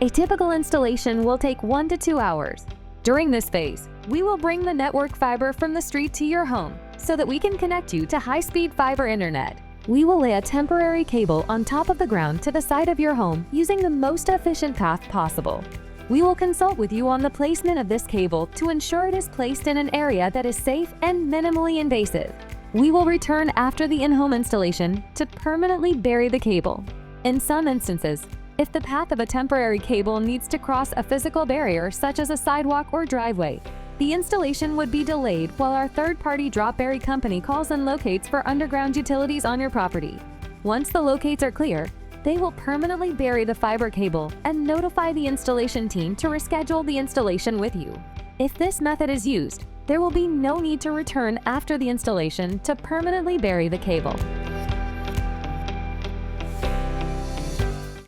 A typical installation will take 1 to 2 hours. During this phase, we will bring the network fiber from the street to your home so that we can connect you to high-speed fiber internet. We will lay a temporary cable on top of the ground to the side of your home using the most efficient path possible. We will consult with you on the placement of this cable to ensure it is placed in an area that is safe and minimally invasive. We will return after the in-home installation to permanently bury the cable. In some instances, if the path of a temporary cable needs to cross a physical barrier such as a sidewalk or driveway, the installation would be delayed while our third-party drop-bury company calls and locates for underground utilities on your property. Once the locates are clear, they will permanently bury the fiber cable and notify the installation team to reschedule the installation with you. If this method is used, there will be no need to return after the installation to permanently bury the cable.